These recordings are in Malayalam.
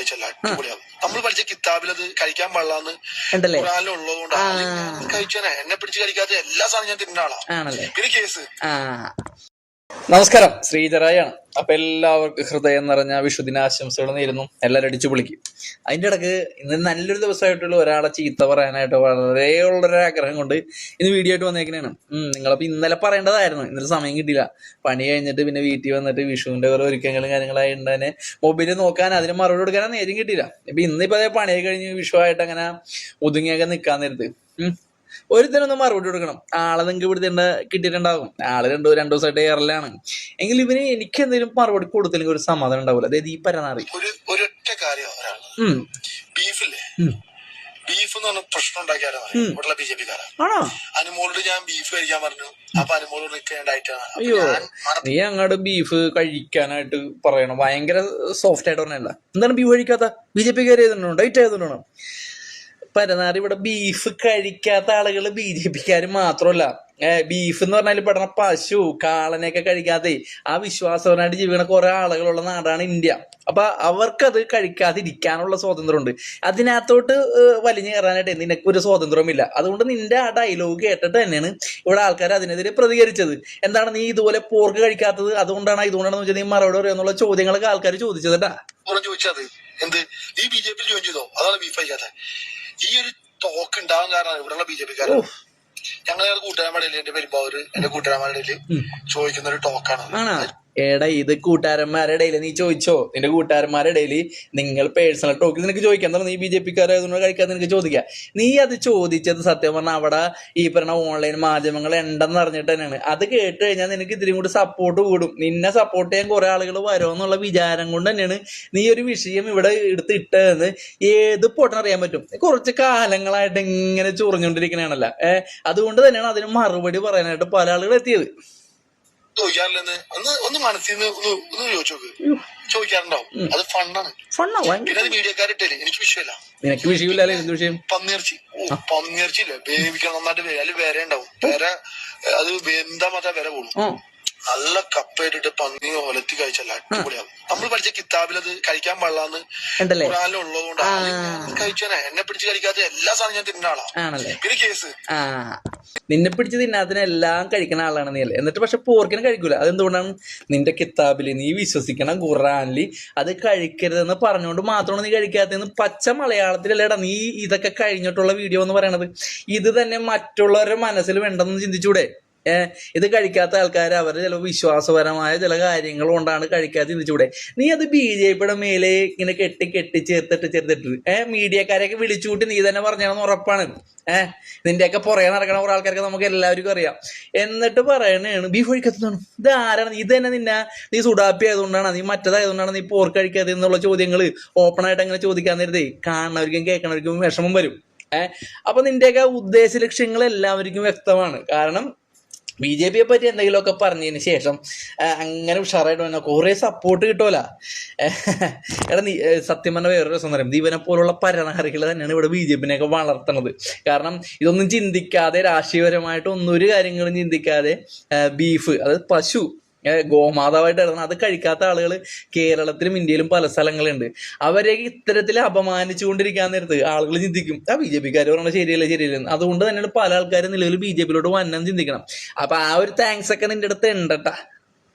കഴിച്ചല്ല അടിപൊളിയാവും. നമ്മൾ പഠിച്ച കിതാബിൽ അത് കഴിക്കാൻ പാടില്ലാന്ന് ഖുർആനിലുള്ളതുകൊണ്ടാണ് കഴിച്ചാനെ. എന്നെ പിടിച്ച് കഴിക്കാത്ത എല്ലാ സാധനം ഞാൻ തിന്നുന്ന ആളാണ്. പിന്നെ കേസ്. നമസ്കാരം, ശ്രീധരായാണ്. അപ്പൊ എല്ലാവർക്കും ഹൃദയം നിറഞ്ഞ വിഷുദിനാശംസകൾ നേരുന്നു. എല്ലാവരും അടിച്ചു പൊളിക്കും. അതിന്റെ ഇടക്ക് ഇന്ന് നല്ലൊരു ദിവസമായിട്ടുള്ള ഒരാളെ ചീത്ത പറയാനായിട്ട് വളരെ ഉള്ളൊരു ആഗ്രഹം കൊണ്ട് ഇന്ന് വീഡിയോ ആയിട്ട് വന്നേക്കണേണ്. നിങ്ങളപ്പോ ഇന്നലെ പറയേണ്ടതായിരുന്നു, ഇന്നലെ സമയം കിട്ടിയില്ല. പണി കഴിഞ്ഞിട്ട് പിന്നെ വീട്ടിൽ വന്നിട്ട് വിഷുവിന്റെ ഓരോ ഒരുക്കങ്ങളും കാര്യങ്ങളായിട്ട് തന്നെ മൊബൈലിൽ നോക്കാൻ അതിന് മറുപടി കൊടുക്കാനും നേരം കിട്ടിയില്ല. ഇന്നിപ്പോ അതേ പണിയൊക്കെ കഴിഞ്ഞ് വിഷുവായിട്ട് അങ്ങനെ ഒതുങ്ങിയൊക്കെ നിക്കാൻ നേരത്ത് ഒരുത്തനൊന്നും മറുപടി കൊടുക്കണം. ആളെ നിങ്ങൾക്ക് ഇവിടുത്തെ കിട്ടിയിട്ടുണ്ടാകും. ആള് രണ്ടു ദിവസമായിട്ട് എയറിലാണ് എങ്കിൽ ഇവന് എനിക്ക് എന്തെങ്കിലും മറുപടി കൊടുത്തില്ലെങ്കിൽ ഒരു സമാധാനം ഉണ്ടാവില്ല. അതായത് ഈ പരനാറി ഒരൊറ്റ കാര്യം ബീഫില്ലേ, ബീഫ് എന്ന് പറഞ്ഞ പ്രശ്നം ഉണ്ടാക്കിയാലോ ഇവിടെയുള്ള BJP-ക്കാരാണോ? അനുമോളോട് ഞാൻ ബീഫ് കഴിക്കാൻ പറഞ്ഞു. അപ്പൊ അനുമോളോട് നിൽക്കേണ്ടായിട്ടാണ്. അയ്യോ, നീ അങ്ങോട്ട് ബീഫ് കഴിക്കാനായിട്ട് പറയണം. ഭയങ്കര സോഫ്റ്റ് ആയിട്ട് പറഞ്ഞല്ല. എന്താണ് ബീഫ് കഴിക്കാത്ത? BJP-ക്കാർ ഡൈറ്റ് ആയതുകൊണ്ടാണോ? പരനാറി ഇവിടെ ബീഫ് കഴിക്കാത്ത ആളുകൾ BJP-ക്കാർ മാത്രമല്ല. ബീഫ് എന്ന് പറഞ്ഞാൽ പെടുന്ന പശു കാളനെയൊക്കെ കഴിക്കാതെ ആ വിശ്വാസപരമായിട്ട് ജീവിക്കുന്ന കുറെ ആളുകളുള്ള നാടാണ് ഇന്ത്യ. അപ്പൊ അവർക്കത് കഴിക്കാതിരിക്കാനുള്ള സ്വാതന്ത്ര്യമുണ്ട്. അതിനകത്തോട്ട് വലിഞ്ഞു കയറാനായിട്ട് നിനക്ക് ഒരു സ്വാതന്ത്ര്യമില്ല. അതുകൊണ്ട് നിന്റെ ആ ഡയലോഗ് കേട്ടിട്ട് തന്നെയാണ് ഇവിടെ ആൾക്കാർ അതിനെതിരെ പ്രതികരിച്ചത്. എന്താണ് നീ ഇതുപോലെ പോർക്ക് കഴിക്കാത്തത്, അതുകൊണ്ടാണ് ഇതുകൊണ്ടാണെന്ന് വെച്ചാൽ നീ മറുപടി പറയുന്നുള്ള ചോദ്യങ്ങളൊക്കെ ആൾക്കാർ ചോദിച്ചതാ. ചോദിച്ചത് എന്ത് നീ BJP ജോയിൻ ചെയ്തോ, അതാണ് ബീഫ് കഴിക്കാത്ത. ഈ ഒരു ടോക്ക് ഉണ്ടാകാൻ കാരണം ഇവിടെയുള്ള BJP-ക്കാരോ ഞങ്ങൾ കൂട്ടുകാരന്മാരുടെ എന്റെ പെരുമ്പാവൂര് എന്റെ കൂട്ടുകാരന്മാരുടെ ചോദിക്കുന്ന ഒരു ടോക്കാണ്. എടാ, ഇത് കൂട്ടുകാരന്മാരുടെ ഇടയിൽ നീ ചോദിച്ചോ? നിന്റെ കൂട്ടുകാരന്മാരുടെ ഇടയിൽ നിങ്ങൾ പേഴ്സണൽ ടോക്കിൽ നിനക്ക് ചോദിക്കാൻ തന്നെ. നീ BJP-ക്കാരായതുകൊണ്ട് കഴിക്കാൻ നിനക്ക് ചോദിക്കാം. നീ അത് ചോദിച്ചത് സത്യം പറഞ്ഞാൽ അവിടെ ഈ പറഞ്ഞ ഓൺലൈൻ മാധ്യമങ്ങൾ ഉണ്ടെന്ന് അറിഞ്ഞിട്ട് തന്നെയാണ്. അത് കേട്ട് കഴിഞ്ഞാൽ നിനക്ക് ഇതിലും കൂടി സപ്പോർട്ട് കൂടും. നിന്നെ സപ്പോർട്ട് ചെയ്യാൻ കുറെ ആളുകൾ വരുമെന്നുള്ള വിചാരം കൊണ്ട് തന്നെയാണ് നീ ഒരു വിഷയം ഇവിടെ എടുത്ത് ഇട്ടതെന്ന് ഏത് പൊട്ടനറിയാൻ പറ്റും. കുറച്ച് കാലങ്ങളായിട്ട് ഇങ്ങനെ ചൊറിഞ്ഞുകൊണ്ടിരിക്കണാണല്ലോ. അതുകൊണ്ട് തന്നെയാണ് അതിന് മറുപടി പറയാനായിട്ട് പല ആളുകൾ എത്തിയത്. ചോദിക്കാറില്ലെന്ന് ഒന്ന് മനസ്സിൽ നിന്ന് ഒന്ന് ചോദിച്ചു നോക്ക്. ചോദിക്കാറുണ്ടാവും. അത് ഫണ്ണാണ്. പിന്നെ അത് മീഡിയക്കാരിട്ടല്ലേ, എനിക്ക് വിഷയമല്ല. നിനക്ക് വിഷയമില്ലല്ലേ? എന്ത് വിഷയം? പന്നിയിറച്ചില്ലേ വേവിക്കണം നന്നായിട്ട്. അതിൽ വേറെ ഉണ്ടാവും. വേറെ അത് വെന്താ മാത്രമേ വില കൂടും. നല്ല കപ്പയിട്ടിട്ട് പന്നി ഒലത്തി കഴിച്ചല്ല അടിപൊളിയാവും. നമ്മൾ പഠിച്ച കിതാബിൽ അത് കഴിക്കാൻ പാടില്ലാന്ന് ഖുർആനിലുള്ളതുകൊണ്ടാണ് കഴിച്ചാനെ. എന്നെ പിടിച്ച് കഴിക്കാത്ത എല്ലാ സാധനം ഞാൻ തിന്നുന്ന ആളാണ്. പിന്നെ കേസ്. നിന്നെ പിടിച്ച് തിന്നാത്തിനെല്ലാം കഴിക്കുന്ന ആളാണ് നീ അല്ലേ? എന്നിട്ട് പക്ഷെ പോർക്കിനെ കഴിക്കൂല. അതെന്തുകൊണ്ടാണ്? നിന്റെ കിതാബില് നീ വിശ്വസിക്കണം ഖുർആനില് അത് കഴിക്കരുതെന്ന് പറഞ്ഞുകൊണ്ട് മാത്രമാണ് നീ കഴിക്കാത്തതെന്ന് പച്ച മലയാളത്തിലല്ലേടാ നീ ഇതൊക്കെ കഴിഞ്ഞിട്ടുള്ള വീഡിയോ എന്ന് പറയണത്. ഇത് തന്നെ മറ്റുള്ളവരുടെ മനസ്സിൽ വേണ്ടെന്ന് ചിന്തിച്ചൂടെ? ഇത് കഴിക്കാത്ത ആൾക്കാർ അവരുടെ ചില വിശ്വാസപരമായ ചില കാര്യങ്ങൾ കൊണ്ടാണ് കഴിക്കാതെ ചിന്തിച്ചൂടെ? നീ അത് BJP-യുടെ മേലെ ഇങ്ങനെ കെട്ടി ചേർത്തിട്ട് മീഡിയക്കാരെയൊക്കെ വിളിച്ചുകൂട്ടി നീ തന്നെ പറഞ്ഞാണെന്ന് ഉറപ്പാണ്. നിന്റെയൊക്കെ പുറകെ നടക്കണ കുറെ ആൾക്കാർക്ക് നമുക്ക് എല്ലാവർക്കും അറിയാം. എന്നിട്ട് പറയണേണ് ബീഫ് കഴിക്കാത്തതാണ്. ഇത് ആരാണ്? ഇത് തന്നെ നീ സുഡാപ്പി ആയതുകൊണ്ടാണ്, നീ മറ്റേതായതുകൊണ്ടാണ് നീ പോർക്ക് കഴിക്കാതെ എന്നുള്ള ചോദ്യങ്ങൾ ഓപ്പൺ ആയിട്ട് അങ്ങനെ ചോദിക്കാൻ നേരത്തെ കാണുന്നവർക്കും കേൾക്കണവർക്കും വിഷമം വരും. അപ്പൊ നിന്റെയൊക്കെ ഉദ്ദേശ ലക്ഷ്യങ്ങൾ എല്ലാവർക്കും വ്യക്തമാണ്. കാരണം BJP-യെ പറ്റി എന്തെങ്കിലുമൊക്കെ പറഞ്ഞതിന് ശേഷം അങ്ങനെ ഉഷാറായിട്ട് വന്നാൽ കുറെ സപ്പോർട്ട് കിട്ടുമല്ല. എടാ, നീ സത്യം പറഞ്ഞ വേറൊരു രസം പറയും, ദീപനെ പോലുള്ള പരനാറികൾ തന്നെയാണ് ഇവിടെ BJP-നെയൊക്കെ വളർത്തുന്നത്. കാരണം ഇതൊന്നും ചിന്തിക്കാതെ, രാഷ്ട്രീയപരമായിട്ട് ഒന്നൊരു കാര്യങ്ങളും ചിന്തിക്കാതെ ബീഫ്, അതായത് പശു ഗോമാതാവായിട്ട് ഇടണം, അത് കഴിക്കാത്ത ആളുകൾ കേരളത്തിലും ഇന്ത്യയിലും പല സ്ഥലങ്ങളുണ്ട്. അവരെ ഇത്തരത്തിൽ അപമാനിച്ചുകൊണ്ടിരിക്കാൻ നേരത്ത് ആളുകൾ ചിന്തിക്കും ആ BJP-ക്കാർ പറഞ്ഞാൽ ശരിയല്ല. അതുകൊണ്ട് തന്നെയാണ് പല ആൾക്കാരും നിലവിൽ BJP-യിലോട്ട് വന്നം ചിന്തിക്കണം. അപ്പൊ ആ ഒരു താങ്ക്സ് ഒക്കെ നിന്റെ അടുത്ത് ഉണ്ടട്ടാ.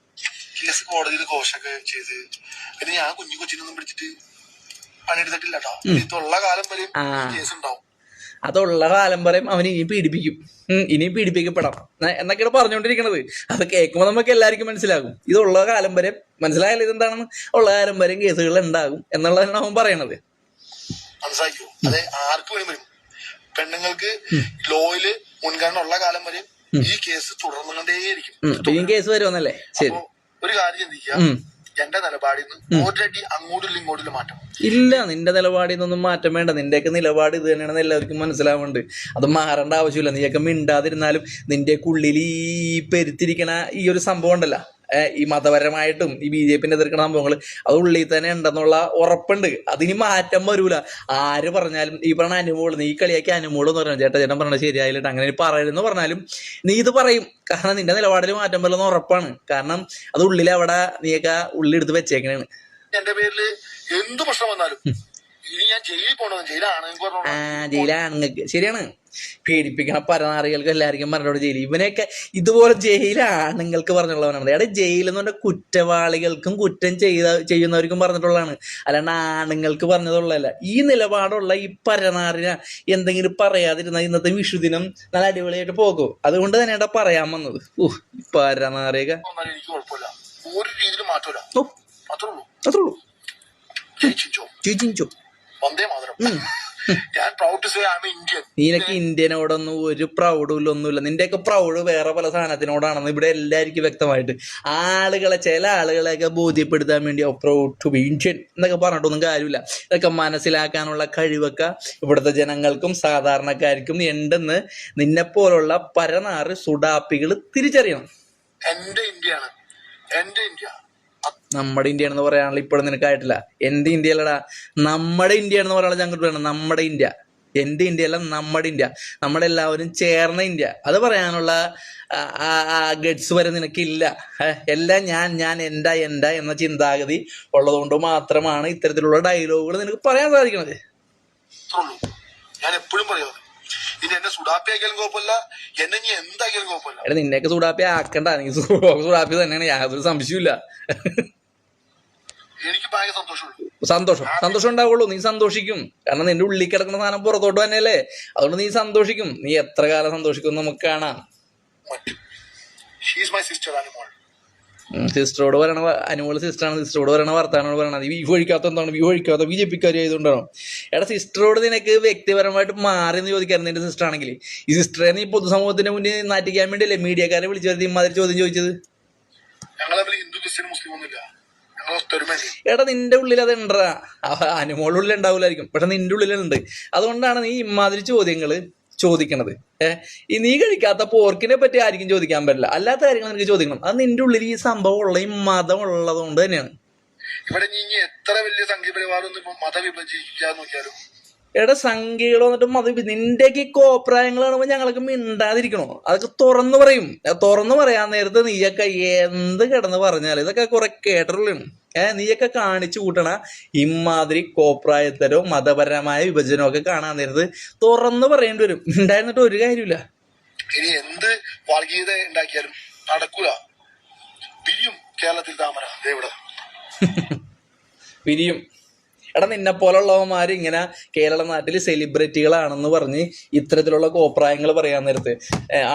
കേസ് കോടതിയിൽ ഘോഷൊക്കെ ചെയ്ത് പിന്നെ ഞാൻ കൊച്ചിനൊന്നും പിടിച്ചിട്ട് പണിയെടുത്തിട്ടില്ല കേട്ടോ. ഇതുള്ള കാലം വരെ കേസ് ഉണ്ടാവും. അതുള്ള കാലം പറയും അവൻ ഇനിയും പീഡിപ്പിക്കും, ഇനിയും പീഡിപ്പിക്കപ്പെടാം എന്നൊക്കെയാണ് പറഞ്ഞുകൊണ്ടിരിക്കണത്. അത് കേൾക്കുമ്പോൾ നമുക്ക് എല്ലാവർക്കും മനസ്സിലാകും. ഇതുള്ള കാലം വരെ മനസ്സിലായാലും ഇതെന്താണെന്ന്. ഉള്ള കാലം വരെയും കേസുകൾ ഉണ്ടാകും എന്നുള്ളതാണ് അവൻ പറയണത്. മനസ്സിലാക്കോ? അതെ, ആർക്ക് വേണ്ടി വരും. പെണ്ണുങ്ങൾക്ക് ലോയില് മുൻഗണന ഉള്ള കാലം വരെയും ഈ കേസ് തുടർന്നുകൊണ്ടേയിരിക്കും. ഇനിയും കേസ് വരുമെന്നല്ലേ? ശരി, ഒരു കാര്യം ചിന്തിക്കുക. എന്റെ നിലപാടിൽ നിന്ന് ഓൾറെഡി അങ്ങോട്ടും ഇങ്ങോട്ടും മാറ്റം ഇല്ല. നിന്റെ നിലപാടിൽ നിന്നൊന്നും മാറ്റം വേണ്ട. നിന്റെയൊക്കെ നിലപാട് ഇത് തന്നെയാണെന്ന് എല്ലാവർക്കും മനസ്സിലാവുന്നുണ്ട്. അത് മാറേണ്ട ആവശ്യമില്ല. നീയൊക്കെ മിണ്ടാതിരുന്നാലും നിന്റെയൊക്കെ ഉള്ളിൽ ഈ പെരുത്തിരിക്കണ ഈ ഒരു സംഭവം ഉണ്ടല്ലോ, ഈ മതപരമായിട്ടും ഈ BJP-നെ എതിർക്കുന്ന സംഭവങ്ങൾ അത് ഉള്ളിൽ തന്നെ ഉണ്ടെന്നുള്ള ഉറപ്പുണ്ട്. അതിന് മാറ്റം വരൂല. ആര് പറഞ്ഞാലും ഈ പറഞ്ഞ അനുമോള്, നീ കളിയാക്കി അനുമോള് എന്ന് പറഞ്ഞു ചേട്ടൻ പറഞ്ഞത് ശരിയായില്ല അങ്ങനെ പറയലെന്ന് പറഞ്ഞാലും നീ ഇത് പറയും. കാരണം നിന്റെ നിലപാടിൽ മാറ്റം വരില്ലെന്ന് ഉറപ്പാണ്. കാരണം അത് ഉള്ളിൽ അവിടെ നീയൊക്കെ ഉള്ളിലെടുത്ത് വെച്ചേക്കണേണ്. എന്റെ പേരില് എന്ത് പ്രശ്നം വന്നാലും ഇനി ഞാൻ ജയിലിൽ പോകണം, ജയിലാണെങ്കിൽ ജയിലാണുങ്ങൾക്ക് ശരിയാണ്. പേടിപ്പിക്കണ പരനാറികൾക്ക് എല്ലാവർക്കും പറഞ്ഞോട് ജയിൽ. ഇവനെയൊക്കെ ഇതുപോലെ ജയിലാണുങ്ങൾക്ക് പറഞ്ഞുള്ളവനാണ്. എടാ ജയിൽ എന്ന് പറഞ്ഞാൽ കുറ്റവാളികൾക്കും കുറ്റം ചെയ്യുന്നവർക്കും പറഞ്ഞിട്ടുള്ളതാണ്, അല്ലാണ്ട് ആണുങ്ങൾക്ക് പറഞ്ഞതുള്ളതല്ല. ഈ നിലപാടുള്ള ഈ പരനാറിന എന്തെങ്കിലും പറയാതിരുന്ന ഇന്നത്തെ വിഷുദിനം നല്ല അടിപൊളിയായിട്ട് പോകും. അതുകൊണ്ട് തന്നെയാണ് പറയാൻ വന്നത്. പരനാറിക എനിക്ക് കുഴപ്പമില്ല, ഒരു രീതിയിലും മാറ്റൂല. അത്രേ ഉള്ളൂ. വന്ദേ മാതരം. ഞാൻ proud to say I am Indian. നിനക്ക് ഇന്ത്യനോടൊന്നും ഒരു പ്രൗഡും ഒന്നുമില്ല. നിന്റെയൊക്കെ പ്രൗഡ് വേറെ പല സാധനത്തിനോടാണെന്ന് ഇവിടെ എല്ലാവർക്കും വ്യക്തമായിട്ട്. ചില ആളുകളെയൊക്കെ ബോധ്യപ്പെടുത്താൻ വേണ്ടി പ്രൗഡ് ടു ബി ഇന്ത്യൻ എന്നൊക്കെ പറഞ്ഞിട്ടൊന്നും കാര്യമില്ല. ഇതൊക്കെ മനസ്സിലാക്കാനുള്ള കഴിവൊക്കെ ഇവിടുത്തെ ജനങ്ങൾക്കും സാധാരണക്കാർക്കും ഉണ്ടെന്ന് നിന്നെപ്പോലുള്ള പരനാറ് സുഡാപ്പികൾ തിരിച്ചറിയണം. എന്റെ ഇന്ത്യയാണ്, എന്റെ ഇന്ത്യ. നമ്മുടെ ഇന്ത്യ എന്ന് പറയാനുള്ള ഇപ്പോഴും നിനക്കായിട്ടില്ല. എന്റെ ഇന്ത്യ അല്ലടാ, നമ്മുടെ ഇന്ത്യ എന്ന് പറയാനുള്ള ഞങ്ങൾക്ക് വേണം. നമ്മുടെ ഇന്ത്യ, എന്റെ ഇന്ത്യ അല്ല, നമ്മുടെ ഇന്ത്യ, നമ്മളെല്ലാവരും ചേർന്ന ഇന്ത്യ. അത് പറയാനുള്ള ഗഡ്സ് വരെ നിനക്കില്ല. എല്ലാം ഞാൻ എൻ്റെ എന്ന ചിന്താഗതി ഉള്ളതുകൊണ്ട് മാത്രമാണ് ഇത്തരത്തിലുള്ള ഡയലോഗുകൾ നിനക്ക് പറയാൻ സാധിക്കുന്നത്. ഞാൻ എപ്പോഴും പറയാം, ഇനി എന്നെ സുഡാപ്പി ആക്കിയാലും കുഴപ്പമില്ല, എന്നെ നീ എന്താക്കിയാലും കുഴപ്പമില്ല. എടാ നിന്നെയൊക്കെ സുഡാപ്പി ആക്കണ്ട, നീ സുഡാപ്പി തന്നെയാണ്, യാതൊരു സംശയമില്ല. എനിക്ക് ഭയങ്കര സന്തോഷമുള്ളൂ. സന്തോഷം ഉണ്ടാവുള്ളൂ. നീ സന്തോഷിക്കും, കാരണം നിന്റെ ഉള്ളിൽ കിടക്കുന്ന സാധനം പുറത്തോട്ട് തന്നെയല്ലേ. അതുകൊണ്ട് നീ സന്തോഷിക്കും. നീ എത്ര കാലം സന്തോഷിക്കും നമുക്ക് കാണാം. സിസ്റ്ററോട് പറയണ അനുമോള് സിസ്റ്ററാണ്, സിസ്റ്ററോട് പറയണ വർത്താനോട് പറയണത് ഈ ഒഴിക്കാത്ത എന്താണ്, ഈ ഒഴിക്കാത്ത BJP-ക്കാർ ആയതുകൊണ്ടാണോ? എടാ സിസ്റ്ററോട് നിനക്ക് വ്യക്തിപരമായിട്ട് മാറി എന്ന് ചോദിക്കാറുണ്ട്. നിന്റെ സിസ്റ്റർ ആണെങ്കിൽ ഈ സിസ്റ്ററെ നീ പൊതുസമൂഹത്തിന്റെ മുന്നിൽ നാറ്റിക്കാൻ വേണ്ടിയല്ലേ മീഡിയക്കാരെ വിളിച്ചു വരുത്തി ഇമാതിരി ചോദ്യം ചോദിച്ചത്? എടാ നിന്റെ ഉള്ളിൽ അത് ഉണ്ടാ, അനുമോളുടെ ഉള്ളിൽ ഉണ്ടാവില്ലായിരിക്കും, പക്ഷെ നിന്റെ ഉള്ളിലുണ്ട്. അതുകൊണ്ടാണ് നീ ഇമാതിരി ചോദ്യങ്ങള് ചോദിക്കണത്. നീ കഴിക്കാത്ത പോർക്കിനെ പറ്റി ആയിരിക്കും ചോദിക്കാൻ പറ്റില്ല, അല്ലാത്ത കാര്യങ്ങൾ നിനക്ക് ചോദിക്കണം. അത് നിന്റെ ഉള്ളിൽ ഈ സംഭവം ഉള്ള, ഈ മതം ഉള്ളത് കൊണ്ട് തന്നെയാണ്. ഇവിടെ നീ എത്ര വലിയ സംഘപരിവാറൊന്നും മതവിഭജിക്കാൻ നോക്കിയാലും എടാ സംഖ്യകൾ വന്നിട്ട് നിന്റെയൊക്കെ ഈ കോപ്രായങ്ങൾ കാണുമ്പോൾ ഞങ്ങൾക്ക് മിണ്ടാതിരിക്കണോ? അതൊക്കെ തുറന്നു പറയും. തുറന്നു പറയാൻ നേരത്ത് നീയൊക്കെ എന്ത് കിടന്ന് പറഞ്ഞാൽ ഇതൊക്കെ കുറെ കേട്ടിട്ടുള്ളതാണ്. നീയൊക്കെ കാണിച്ചു കൂട്ടണ ഇമാതിരി കോപ്രായത്തരോ മതപരമായ വിഭജനവും ഒക്കെ കാണാൻ നേരത്ത് തുറന്നു പറയേണ്ടി വരും. ഉണ്ടായിരുന്നിട്ട് ഒരു കാര്യമില്ല. ഇനി എന്ത് വർഗീയത ഉണ്ടാക്കിയാലും നടക്കൂല. പിരിയും കേരളത്തിൽ താമര ഇവിടെ പിരിയും. എടാ നിന്നെ പോലുള്ളവന്മാർ ഇങ്ങനെ കേരള നാട്ടിൽ സെലിബ്രിറ്റികളാണെന്ന് പറഞ്ഞ് ഇത്തരത്തിലുള്ള കോപ്രായങ്ങൾ പറയാൻ നേരത്ത്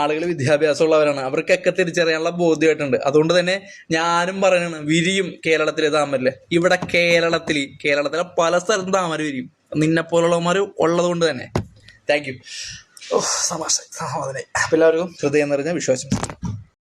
ആളുകൾ വിദ്യാഭ്യാസമുള്ളവരാണ്, അവർക്കൊക്കെ തിരിച്ചറിയാനുള്ള ബോധ്യമായിട്ടുണ്ട്. അതുകൊണ്ട് തന്നെ ഞാനും പറയണ വിരിയും കേരളത്തിലെ താമരല്ലേ. ഇവിടെ കേരളത്തിലെ പല സ്ഥലത്തും താമര വിരിയും, നിന്നെ പോലുള്ളവന്മാർ ഉള്ളത് കൊണ്ട് തന്നെ. Thank you. സമാധാനായി. അപ്പം എല്ലാവർക്കും ഹൃദയം നിറഞ്ഞ വിശ്വാസം.